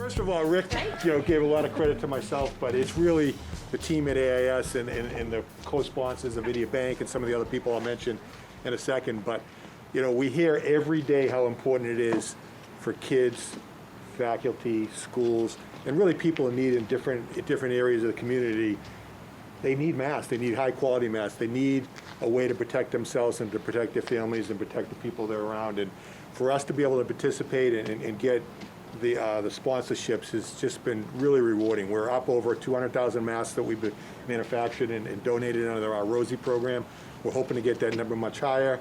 First of all, Rick, gave a lot of credit to myself, but it's really the team at AIS and the co-sponsors of Idiot Bank and some of the other people I'll mention in a second. But we hear every day how important it is for kids, faculty, schools, and really people in need in different areas of the community. They need masks. They need high quality masks. They need a way to protect themselves and to protect their families and protect the people they're around. And for us to be able to participate and get the sponsorships has just been really rewarding. We're up over 200,000 masks that we've manufactured and donated under our Rosie program. We're hoping to get that number much higher.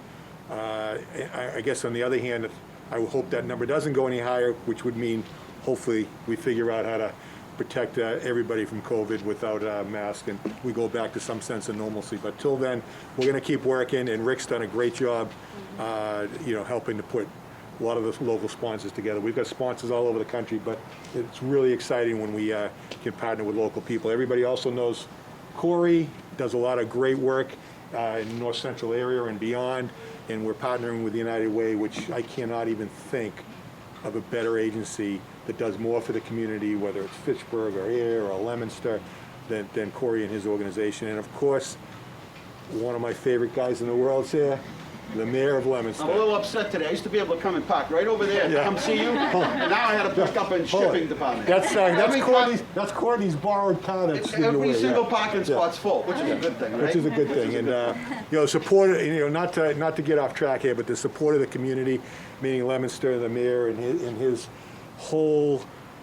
I guess on the other hand, I hope that number doesn't go any higher, which would mean hopefully we figure out how to protect everybody from COVID without a mask and we go back to some sense of normalcy. But till then, we're going to keep working, and Rick's done a great job helping to put a lot of the local sponsors together. We've got sponsors all over the country, but it's really exciting when we can partner with local people. Everybody also knows Corey does a lot of great work in the North Central area and beyond, and we're partnering with United Way, which I cannot even think of a better agency that does more for the community, whether it's Fitchburg or here or Leominster, than Corey and his organization. And of course, one of my favorite guys in the world's here, the mayor of Leominster. I'm a little upset today. I used to be able to come and park right over there and come see you, and now I had to pick up in shipping department. That's Courtney's borrowed car. Every single parking spot's full, which is a good thing, right? Which is a good thing. And support, not to get off track here, but the support of the community, meaning Leominster, the mayor, and his whole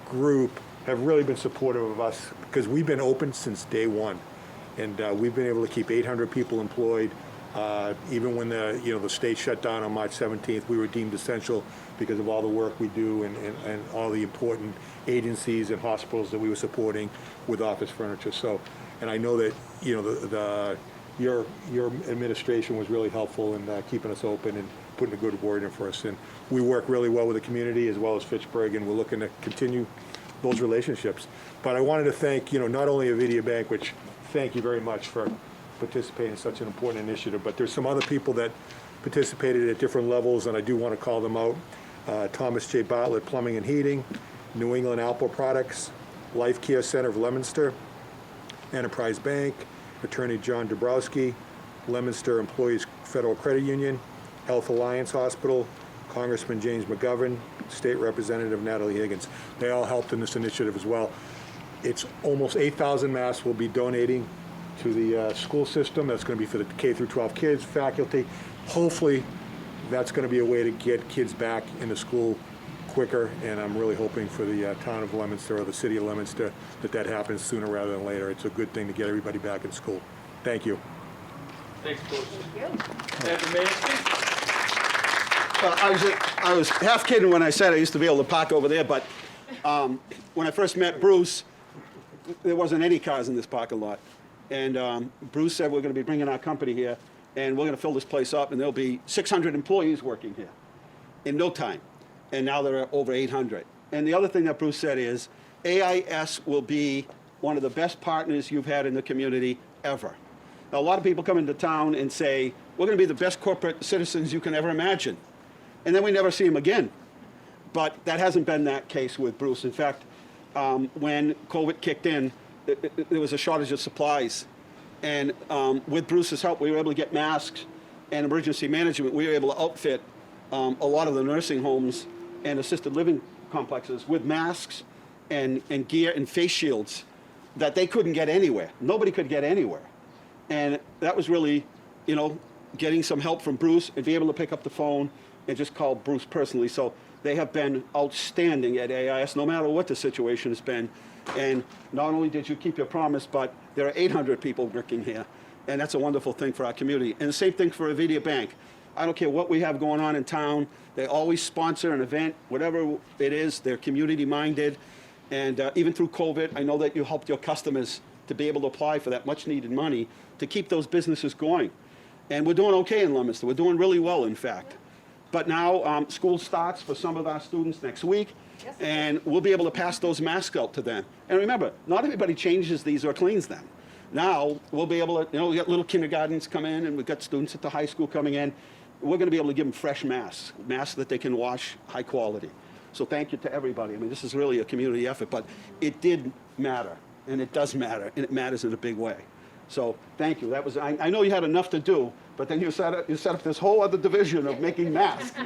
group have really been supportive of us because we've been open since day one, and we've been able to keep 800 people employed. Even when the state shut down on March 17th, we were deemed essential because of all the work we do and all the important agencies and hospitals that we were supporting with office furniture. So, and I know that your administration was really helpful in keeping us open and putting a good word in for us. And we work really well with the community as well as Fitchburg, and we're looking to continue those relationships. But I wanted to thank not only Avidia Bank, which thank you very much for participating in such an important initiative, but there's some other people that participated at different levels, and I do want to call them out. Thomas J. Bartlett Plumbing and Heating, New England Alpo Products, Life Care Center of Leominster, Enterprise Bank, Attorney John Dabrowski, Leominster Employees Federal Credit Union, Health Alliance Hospital, Congressman James McGovern, State Representative Natalie Higgins. They all helped in this initiative as well. It's almost 8,000 masks we'll be donating to the school system. That's going to be for the K through 12 kids, faculty. Hopefully that's going to be a way to get kids back into school quicker, and I'm really hoping for the town of Leominster or the city of Leominster that happens sooner rather than later. It's a good thing to get everybody back in school. Thank you. Thanks, Coach. Thank you. And the mayor speaks. I was half kidding when I said I used to be able to park over there, but when I first met Bruce, there wasn't any cars in this parking lot. And Bruce said we're going to be bringing our company here, and we're going to fill this place up, and there'll be 600 employees working here in no time. And now there are over 800. And the other thing that Bruce said is AIS will be one of the best partners you've had in the community ever. Now, a lot of people come into town and say, we're going to be the best corporate citizens you can ever imagine. And then we never see them again. But that hasn't been that case with Bruce. In fact, when COVID kicked in, there was a shortage of supplies. And with Bruce's help, we were able to get masks and emergency management. We were able to outfit a lot of the nursing homes and assisted living complexes with masks and gear and face shields that they couldn't get anywhere. Nobody could get anywhere. And that was really, getting some help from Bruce and be able to pick up the phone and just call Bruce personally. So they have been outstanding at AIS, no matter what the situation has been. And not only did you keep your promise, but there are 800 people working here. And that's a wonderful thing for our community. And the same thing for Avidia Bank. I don't care what we have going on in town. They always sponsor an event, whatever it is. They're community-minded. And even through COVID, I know that you helped your customers to be able to apply for that much-needed money to keep those businesses going. And we're doing okay in Leominster. We're doing really well, in fact. But now school starts for some of our students next week, and we'll be able to pass those masks out to them. And remember, not everybody changes these or cleans them. Now we'll be able to, we got little kindergartens come in, and we've got students at the high school coming in. We're going to be able to give them fresh masks that they can wash, high quality. So thank you to everybody. I mean, this is really a community effort, but it did matter, and it does matter, and it matters in a big way. So thank you. That was, I know you had enough to do, but then you set up this whole other division of making masks.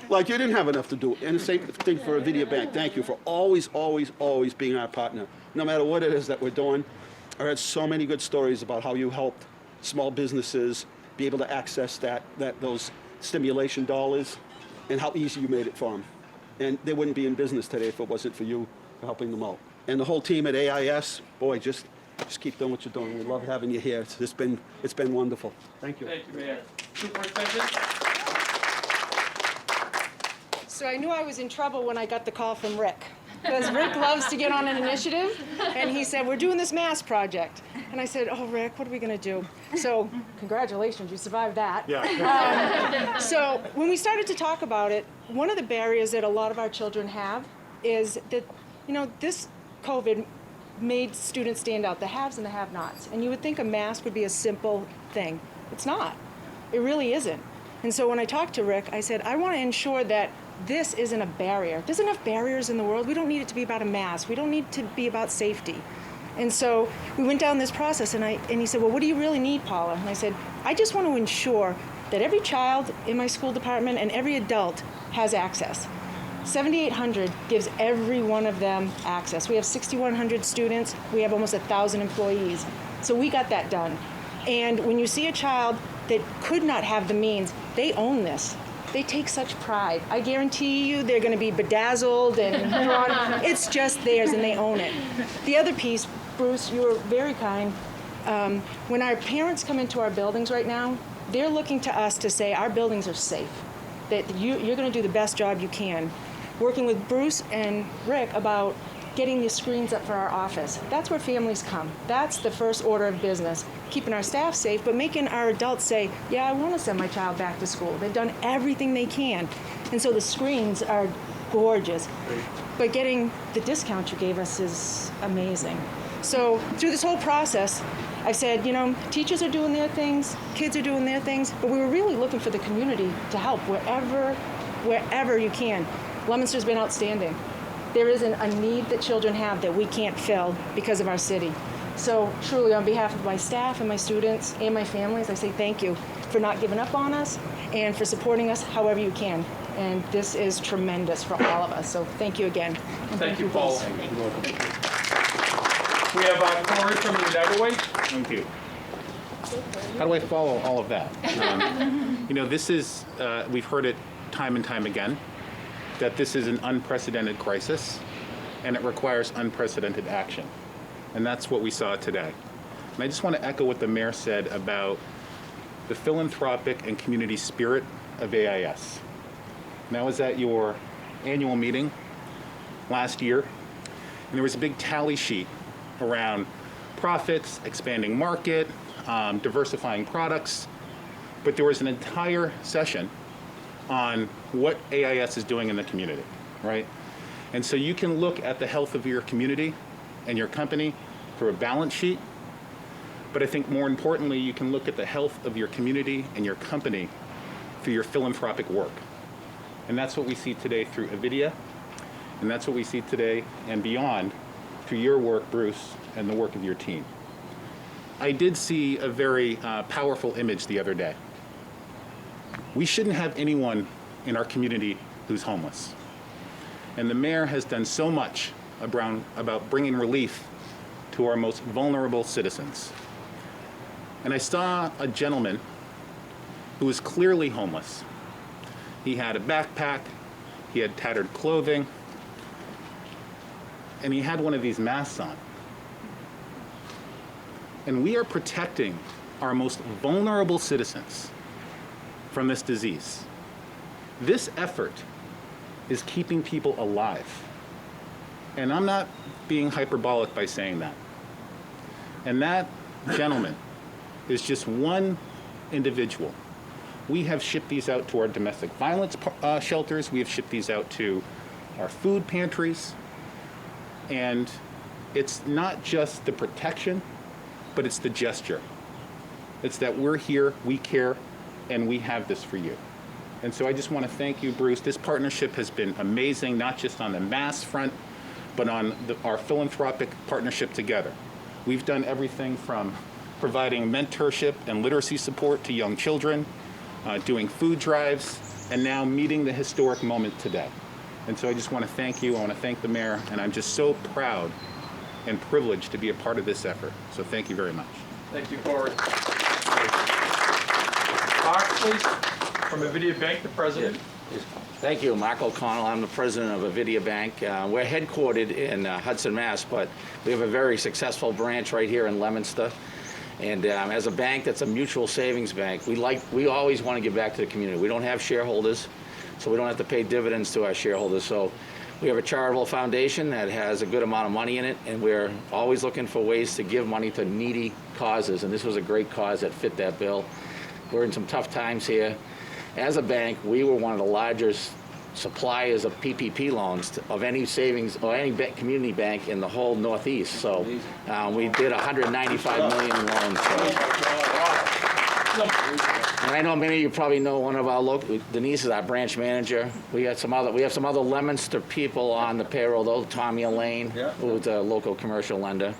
Like you didn't have enough to do. And the same thing for Avidia Bank. Thank you for always, always, always being our partner, no matter what it is that we're doing. I heard so many good stories about how you helped small businesses be able to access those stimulation dollars, and how easy you made it for them. And they wouldn't be in business today if it wasn't for you helping them out. And the whole team at AIS, boy, just keep doing what you're doing. We love having you here. It's been wonderful. Thank you. Thank you, Mayor. Superintendent? So I knew I was in trouble when I got the call from Rick, because Rick loves to get on an initiative, and he said, we're doing this mask project. And I said, oh, Rick, what are we going to do? So congratulations, you survived that. Yeah. So when we started to talk about it, one of the barriers that a lot of our children have is that, this COVID made students stand out, the haves and the have-nots. And you would think a mask would be a simple thing. It's not. It really isn't. And so when I talked to Rick, I said, I want to ensure that this isn't a barrier. There's enough barriers in the world. We don't need it to be about a mask. We don't need it to be about safety. And so we went down this process, and he said, well, what do you really need, Paula? And I said, I just want to ensure that every child in my school department and every adult has access. 7,800 gives every one of them access. We have 6,100 students. We have almost 1,000 employees. So we got that done. And when you see a child that could not have the means, they own this. They take such pride. I guarantee you they're going to be bedazzled and drawn. It's just theirs, and they own it. The other piece, Bruce, you were very kind. When our parents come into our buildings right now, they're looking to us to say our buildings are safe, that you're going to do the best job you can. Working with Bruce and Rick about getting the screens up for our office. That's where families come. That's the first order of business. Keeping our staff safe, but making our adults say, yeah, I want to send my child back to school. They've done everything they can. And so the screens are gorgeous. But getting the discount you gave us is amazing. So through this whole process, I said, teachers are doing their things, kids are doing their things, but we were really looking for the community to help wherever you can. Leominster's been outstanding. There isn't a need that children have that we can't fill because of our city. So truly, on behalf of my staff and my students and my families, I say thank you for not giving up on us and for supporting us however you can. And this is tremendous for all of us. So thank you again. And Thank you, Paul. Bruce. We have Corey from the United Way. Thank you. How do I follow all of that? This is, we've heard it time and time again, that this is an unprecedented crisis, and it requires unprecedented action. And that's what we saw today. And I just want to echo what the mayor said about the philanthropic and community spirit of AIS. And I was at your annual meeting last year, and there was a big tally sheet around profits, expanding market, diversifying products, but there was an entire session on what AIS is doing in the community, right? And so you can look at the health of your community and your company through a balance sheet, but I think more importantly, you can look at the health of your community and your company through your philanthropic work. And that's what we see today through Avidia, and that's what we see today and beyond through your work, Bruce, and the work of your team. I did see a very powerful image the other day. We shouldn't have anyone in our community who's homeless. And the mayor has done so much about bringing relief to our most vulnerable citizens. And I saw a gentleman who was clearly homeless. He had a backpack, he had tattered clothing, and he had one of these masks on. And we are protecting our most vulnerable citizens from this disease. This effort is keeping people alive. And I'm not being hyperbolic by saying that. And that gentleman is just one individual. We have shipped these out to our domestic violence shelters. We have shipped these out to our food pantries. And it's not just the protection, but it's the gesture. It's that we're here, we care, and we have this for you. And so I just want to thank you, Bruce. This partnership has been amazing, not just on the mass front, but on our philanthropic partnership together. We've done everything from providing mentorship and literacy support to young children, doing food drives, and now meeting the historic moment today. And so I just want to thank you. I want to thank the mayor, and I'm just so proud and privileged to be a part of this effort. So thank you very much. Thank you, Corey. Mark, please, from Avidia Bank, the president. Thank you, Mark O'Connell. I'm the president of Avidia Bank. We're headquartered in Hudson, Mass, but we have a very successful branch right here in Leominster. And as a bank that's a mutual savings bank, we always want to give back to the community. We don't have shareholders, so we don't have to pay dividends to our shareholders. So we have a charitable foundation that has a good amount of money in it, and we're always looking for ways to give money to needy causes. And this was a great cause that fit that bill. We're in some tough times here. As a bank, we were one of the largest suppliers of PPP loans of any savings or any community bank in the whole Northeast. So we did 195 million loans. And I know many of you probably know one of our local, Denise is our branch manager. We have some other Leominster people on the payroll, though. Tommy Elaine, who's a local commercial lender.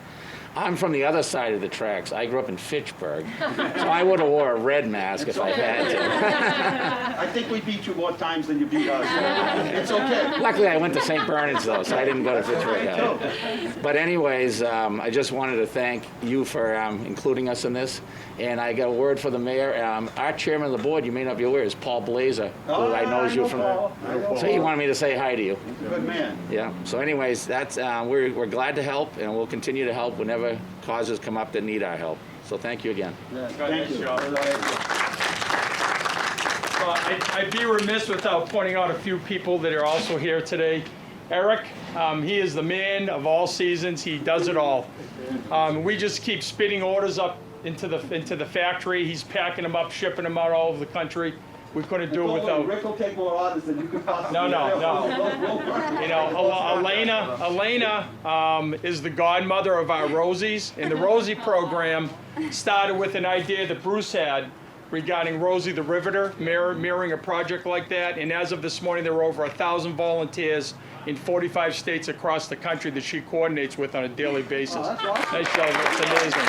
I'm from the other side of the tracks. I grew up in Fitchburg, so I would have wore a red mask if I had to. I think we beat you more times than you beat us. It's okay. Luckily, I went to St. Bernard's, though, so I didn't go to Fitchburg. But anyways, I just wanted to thank you for including us in this. And I got a word for the mayor. Our chairman of the board, you may not be aware, is Paul Blazer, who I know you from. So he wanted me to say hi to you. Good man. Yeah. So anyways, that's we're glad to help, and we'll continue to help whenever causes come up that need our help. So thank you again. Thank you. I'd be remiss without pointing out a few people that are also here today. Eric, he is the man of all seasons. He does it all. We just keep spitting orders up into the factory. He's packing them up, shipping them out all over the country. We couldn't do it without. Rick will take more orders than you could possibly. No. You know, Elena is the godmother of our Rosies, and the Rosie program started with an idea that Bruce had regarding Rosie the Riveter, mirroring a project like that. And as of this morning, there were over 1,000 volunteers in 45 states across the country that she coordinates with on a daily basis. Oh, that's awesome. Nice job. It's amazing.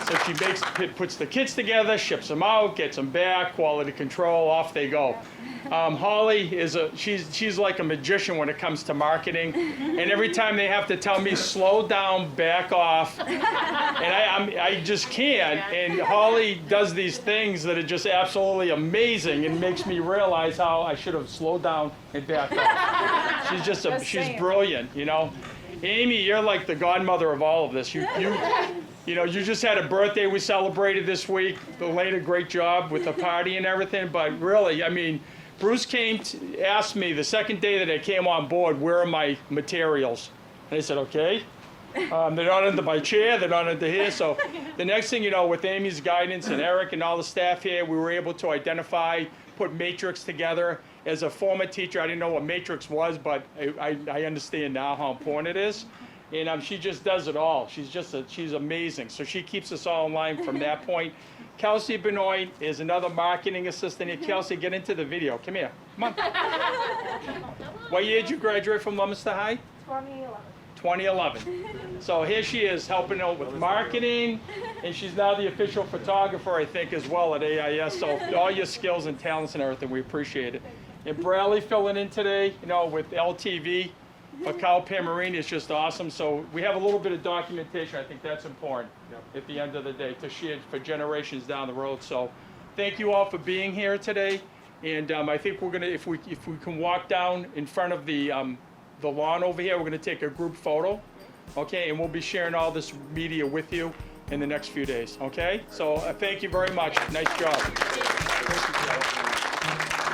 So she puts the kids together, ships them out, gets them back, quality control, off they go. Holly she's like a magician when it comes to marketing, and every time they have to tell me slow down, back off, and I just can't. And Holly does these things that are just absolutely amazing, and makes me realize how I should have slowed down and backed off. She's brilliant, you know. Amy, you're like the godmother of all of this. You know, you just had a birthday we celebrated this week. Elena, great job with the party and everything. But really, I mean, Bruce asked me the second day that I came on board, where are my materials? And I said, okay. They're not under my chair, they're not under here. So the next thing you know, with Amy's guidance and Eric and all the staff here, we were able to identify, put matrix together. As a former teacher, I didn't know what matrix was, but I understand now how important it is. And she just does it all. She's amazing. So she keeps us all in line from that point. Kelsey Benoit is another marketing assistant here. Kelsey, get into the video. Come here. Come on. What year did you graduate from Leominster High? 2011. So here she is helping out with marketing, and she's now the official photographer, I think, as well at AIS. So all your skills and talents and everything, we appreciate it. And Bradley filling in today, you know, with LTV. For Cal Pamarini, it's just awesome. So we have a little bit of documentation. I think that's important at the end of the day to share for generations down the road. So thank you all for being here today. And I think we're gonna, if we can walk down in front of the lawn over here, we're gonna take a group photo, okay? And we'll be sharing all this media with you in the next few days, okay? So thank you very much. Nice job. Thank you, Joe.